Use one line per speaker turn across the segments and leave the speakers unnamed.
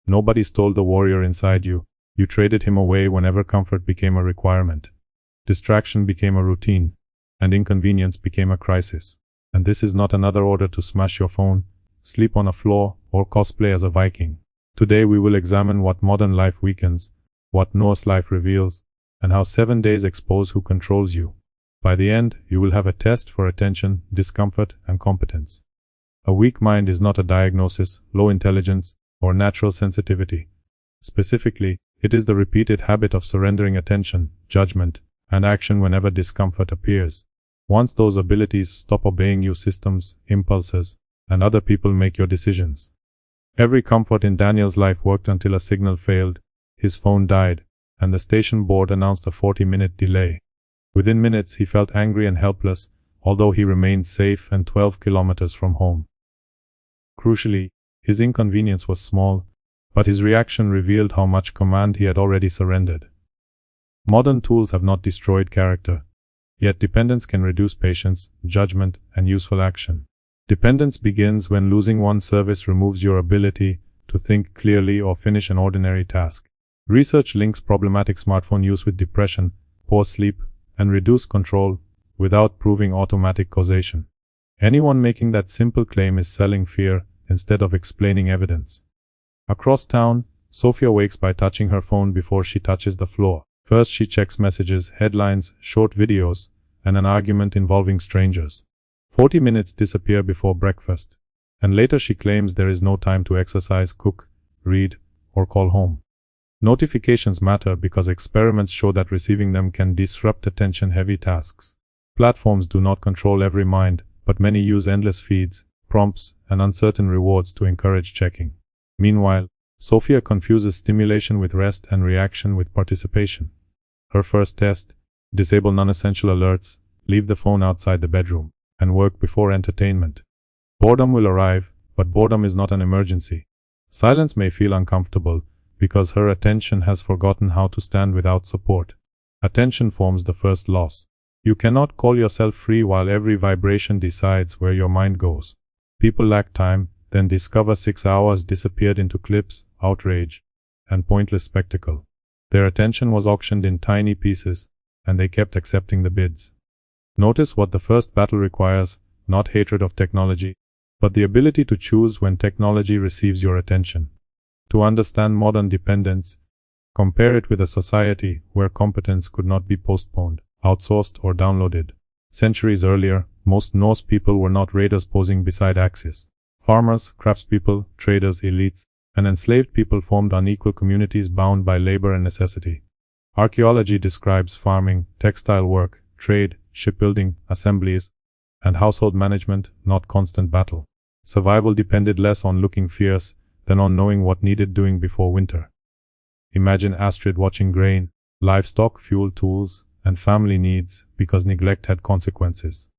Nobody stole the warrior inside you. You traded him away whenever comfort became a requirement. Distraction became a routine, and inconvenience became a crisis. And this is not another order to smash your phone, sleep on a floor, or cosplay as a Viking. Today we will examine what modern life weakens, what Noah's life reveals, and how 7 days expose who controls you. By the end, you will have a test for attention, discomfort, and competence. A weak mind is not a diagnosis, low intelligence, or natural sensitivity. Specifically, it is the repeated habit of surrendering attention, judgment, and action whenever discomfort appears. Once those abilities stop obeying you, systems, impulses, and other people make your decisions. Every comfort in Daniel's life worked until a signal failed, his phone died, and the station board announced a 40-minute delay. Within minutes he felt angry and helpless, although he remained safe and 12 kilometers from home. Crucially, his inconvenience was small, but his reaction revealed how much command he had already surrendered. Modern tools have not destroyed character, yet dependence can reduce patience, judgment, and useful action. Dependence begins when losing one service removes your ability to think clearly or finish an ordinary task. Research links problematic smartphone use with depression, poor sleep, and reduced control, without proving automatic causation. Anyone making that simple claim is selling fear instead of explaining evidence. Across town, Sophia wakes by touching her phone before she touches the floor. First she checks messages, headlines, short videos, and an argument involving strangers. 40 minutes disappear before breakfast, and later she claims there is no time to exercise, cook, read, or call home. Notifications matter because experiments show that receiving them can disrupt attention-heavy tasks. Platforms do not control every mind, but many use endless feeds, prompts, and uncertain rewards to encourage checking. Meanwhile, Sophia confuses stimulation with rest and reaction with participation. Her first test: disable non-essential alerts, leave the phone outside the bedroom, and work before entertainment. Boredom will arrive, but boredom is not an emergency. Silence may feel uncomfortable, because her attention has forgotten how to stand without support. Attention forms the first loss. You cannot call yourself free while every vibration decides where your mind goes. People lack time, then discover 6 hours disappeared into clips, outrage, and pointless spectacle. Their attention was auctioned in tiny pieces, and they kept accepting the bids. Notice what the first battle requires: not hatred of technology, but the ability to choose when technology receives your attention. To understand modern dependence, compare it with a society where competence could not be postponed, outsourced, or downloaded. Centuries earlier, most Norse people were not raiders posing beside axes. Farmers, craftspeople, traders, elites, and enslaved people formed unequal communities bound by labor and necessity. Archaeology describes farming, textile work, trade, shipbuilding, assemblies, and household management, not constant battle. Survival depended less on looking fierce than on knowing what needed doing before winter. Imagine Astrid watching grain, livestock, fuel, tools, and family needs because neglect had consequences.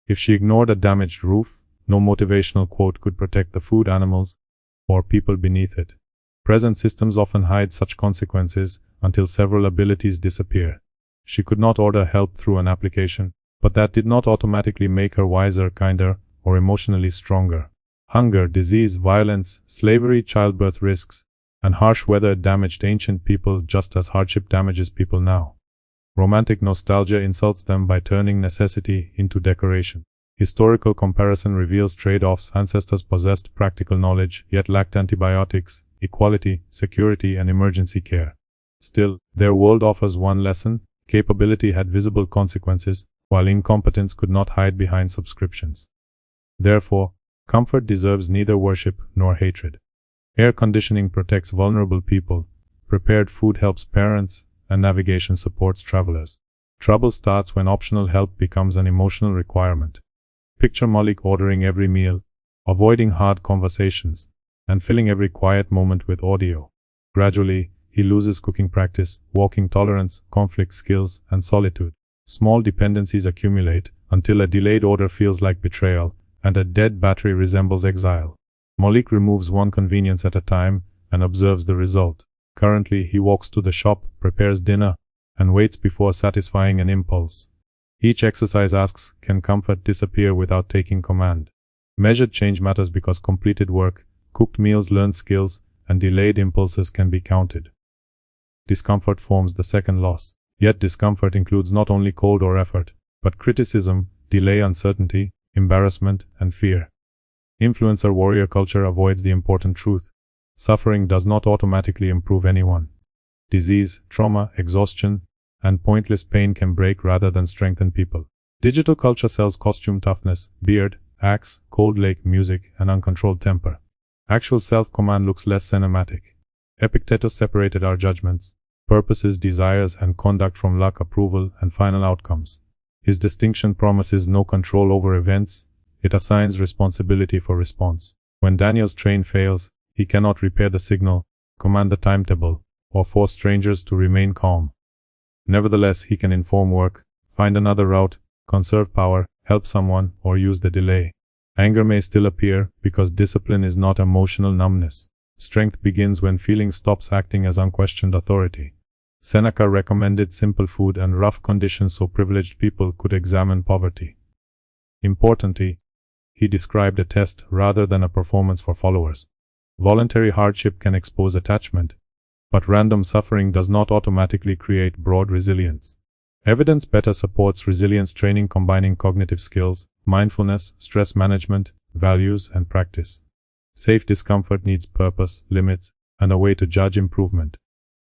If she ignored a damaged roof, no motivational quote could protect the food, animals, or people beneath it. Present systems often hide such consequences until several abilities disappear. She could not order help through an application, but that did not automatically make her wiser, kinder, or emotionally stronger. Hunger, disease, violence, slavery, childbirth risks, and harsh weather damaged ancient people just as hardship damages people now. Romantic nostalgia insults them by turning necessity into decoration. Historical comparison reveals trade-offs. Ancestors possessed practical knowledge, yet lacked antibiotics, equality, security, and emergency care. Still, their world offers one lesson: capability had visible consequences, while incompetence could not hide behind subscriptions. Therefore, comfort deserves neither worship nor hatred. Air conditioning protects vulnerable people, prepared food helps parents, and navigation supports travelers. Trouble starts when optional help becomes an emotional requirement. Picture Malik ordering every meal, avoiding hard conversations, and filling every quiet moment with audio. Gradually, he loses cooking practice, walking tolerance, conflict skills, and solitude. Small dependencies accumulate until a delayed order feels like betrayal, and a dead battery resembles exile. Malik removes one convenience at a time and observes the result. Currently, he walks to the shop, prepares dinner, and waits before satisfying an impulse. Each exercise asks, can comfort disappear without taking command? Measured change matters because completed work, cooked meals, learned skills, and delayed impulses can be counted. Discomfort forms the second loss. Yet discomfort includes not only cold or effort, but criticism, delay, uncertainty, embarrassment, and fear. Influencer warrior culture avoids the important truth. Suffering does not automatically improve anyone. Disease, trauma, exhaustion, and pointless pain can break rather than strengthen people. Digital culture sells costume toughness, beard, axe, cold lake music, and uncontrolled temper. Actual self-command looks less cinematic. Epictetus separated our judgments, purposes, desires, and conduct from luck, approval, and final outcomes. His distinction promises no control over events, it assigns responsibility for response. When Daniel's train fails, he cannot repair the signal, command the timetable, or force strangers to remain calm. Nevertheless, he can inform work, find another route, conserve power, help someone, or use the delay. Anger may still appear, because discipline is not emotional numbness. Strength begins when feeling stops acting as unquestioned authority. Seneca recommended simple food and rough conditions so privileged people could examine poverty. Importantly, he described a test rather than a performance for followers. Voluntary hardship can expose attachment, but random suffering does not automatically create broad resilience. Evidence better supports resilience training combining cognitive skills, mindfulness, stress management, values, and practice. Safe discomfort needs purpose, limits, and a way to judge improvement.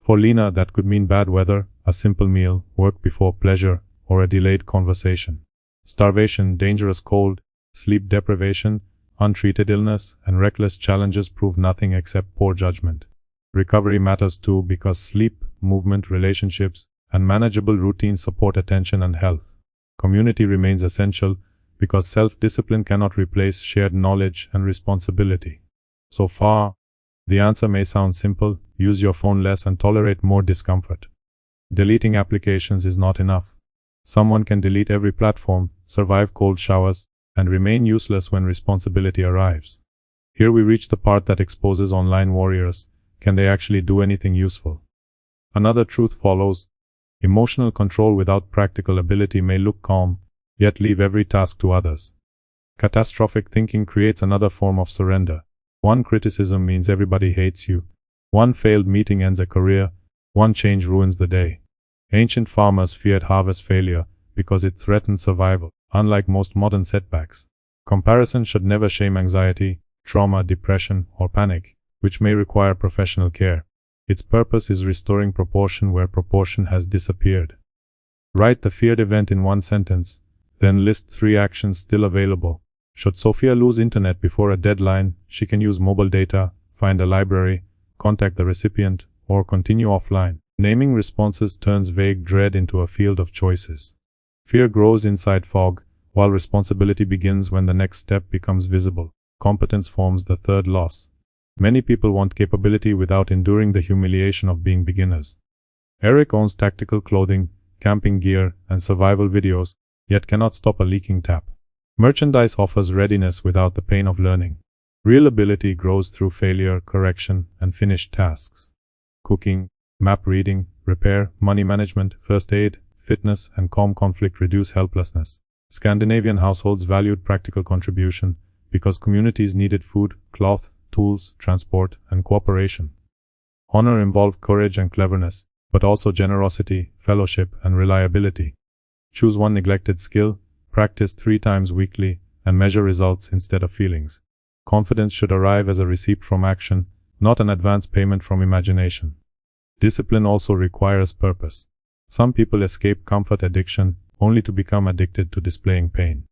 For Lena, that could mean bad weather, a simple meal, work before pleasure, or a delayed conversation. Starvation, dangerous cold, sleep deprivation, untreated illness, and reckless challenges prove nothing except poor judgment. Recovery matters too because sleep, movement, relationships, and manageable routines support attention and health. Community remains essential because self-discipline cannot replace shared knowledge and responsibility. So far, the answer may sound simple: use your phone less and tolerate more discomfort. Deleting applications is not enough. Someone can delete every platform, survive cold showers, and remain useless when responsibility arrives. Here we reach the part that exposes online warriors. Can they actually do anything useful? Another truth follows. Emotional control without practical ability may look calm, yet leave every task to others. Catastrophic thinking creates another form of surrender. One criticism means everybody hates you. One failed meeting ends a career. One change ruins the day. Ancient farmers feared harvest failure because it threatened survival, unlike most modern setbacks. Comparison should never shame anxiety, trauma, depression, or panic, which may require professional care. Its purpose is restoring proportion where proportion has disappeared. Write the feared event in one sentence, then list 3 actions still available. Should Sophia lose internet before a deadline, she can use mobile data, find a library, contact the recipient, or continue offline. Naming responses turns vague dread into a field of choices. Fear grows inside fog, while responsibility begins when the next step becomes visible. Competence forms the third loss. Many people want capability without enduring the humiliation of being beginners. Eric owns tactical clothing, camping gear, and survival videos, yet cannot stop a leaking tap. Merchandise offers readiness without the pain of learning. Real ability grows through failure, correction, and finished tasks. Cooking, map reading, repair, money management, first aid, fitness, and calm conflict reduce helplessness. Scandinavian households valued practical contribution because communities needed food, cloth, tools, transport, and cooperation. Honor involved courage and cleverness, but also generosity, fellowship, and reliability. Choose one neglected skill, practice 3 times weekly, and measure results instead of feelings. Confidence should arrive as a receipt from action, not an advance payment from imagination. Discipline also requires purpose. Some people escape comfort addiction only to become addicted to displaying pain.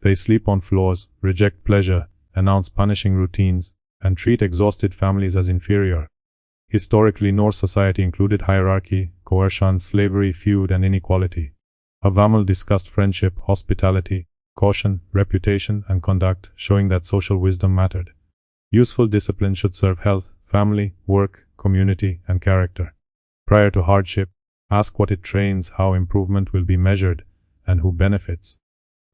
They sleep on floors, reject pleasure, announce punishing routines, and treat exhausted families as inferior. Historically, Norse society included hierarchy, coercion, slavery, feud, and inequality. Avamal discussed friendship, hospitality, caution, reputation, and conduct, showing that social wisdom mattered. Useful discipline should serve health, family, work, community, and character. Prior to hardship, ask what it trains, how improvement will be measured, and who benefits.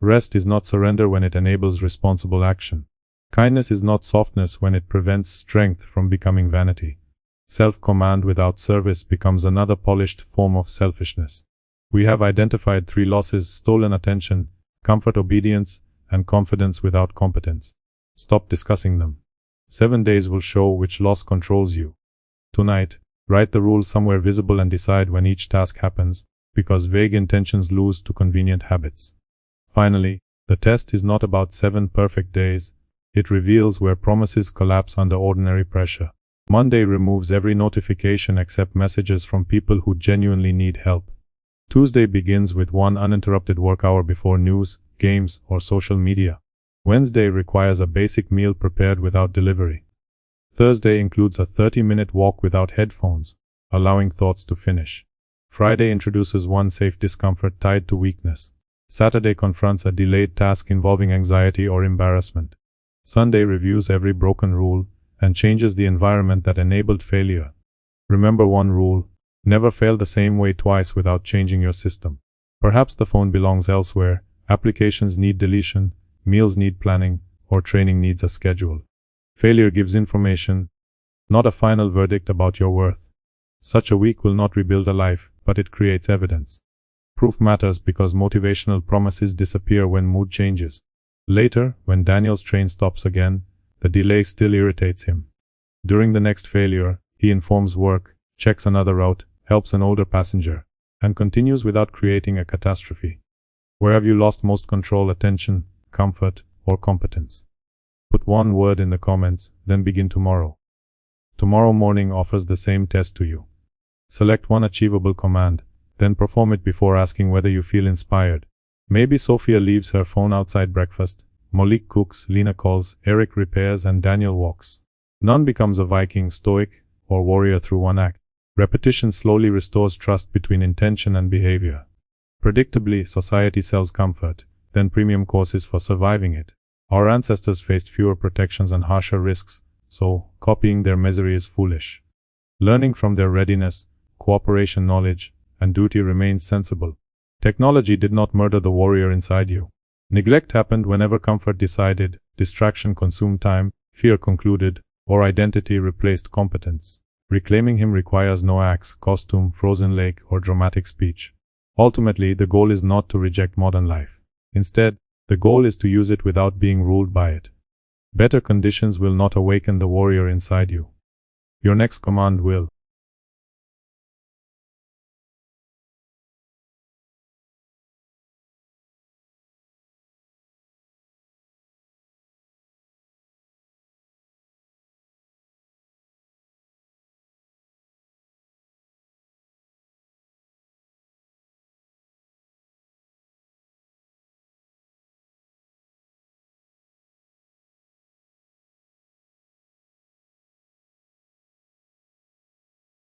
Rest is not surrender when it enables responsible action. Kindness is not softness when it prevents strength from becoming vanity. Self-command without service becomes another polished form of selfishness. We have identified 3 losses: stolen attention, comfort obedience, and confidence without competence. Stop discussing them. 7 days will show which loss controls you. Tonight, write the rules somewhere visible and decide when each task happens, because vague intentions lose to convenient habits. Finally, the test is not about 7 perfect days. It reveals where promises collapse under ordinary pressure. Monday removes every notification except messages from people who genuinely need help. Tuesday begins with 1 uninterrupted work hour before news, games, or social media. Wednesday requires a basic meal prepared without delivery. Thursday includes a 30-minute walk without headphones, allowing thoughts to finish. Friday introduces 1 safe discomfort tied to weakness. Saturday confronts a delayed task involving anxiety or embarrassment. Sunday reviews every broken rule and changes the environment that enabled failure. Remember one rule: never fail the same way twice without changing your system. Perhaps the phone belongs elsewhere, applications need deletion, meals need planning, or training needs a schedule. Failure gives information, not a final verdict about your worth. Such a week will not rebuild a life, but it creates evidence. Proof matters because motivational promises disappear when mood changes. Later, when Daniel's train stops again, the delay still irritates him. During the next failure, he informs work, checks another route, helps an older passenger, and continues without creating a catastrophe. Where have you lost most control, attention, comfort, or competence? Put one word in the comments, then begin tomorrow. Tomorrow morning offers the same test to you. Select one achievable command, then perform it before asking whether you feel inspired. Maybe Sophia leaves her phone outside breakfast, Malik cooks, Lena calls, Eric repairs, and Daniel walks. None becomes a Viking, Stoic, or warrior through one act. Repetition slowly restores trust between intention and behavior. Predictably, society sells comfort, then premium courses for surviving it. Our ancestors faced fewer protections and harsher risks, so copying their misery is foolish. Learning from their readiness, cooperation, knowledge, and duty remains sensible. Technology did not murder the warrior inside you. Neglect happened whenever comfort decided, distraction consumed time, fear concluded, or identity replaced competence. Reclaiming him requires no axe, costume, frozen lake, or dramatic speech. Ultimately, the goal is not to reject modern life. Instead, the goal is to use it without being ruled by it. Better conditions will not awaken the warrior inside you. Your next command will.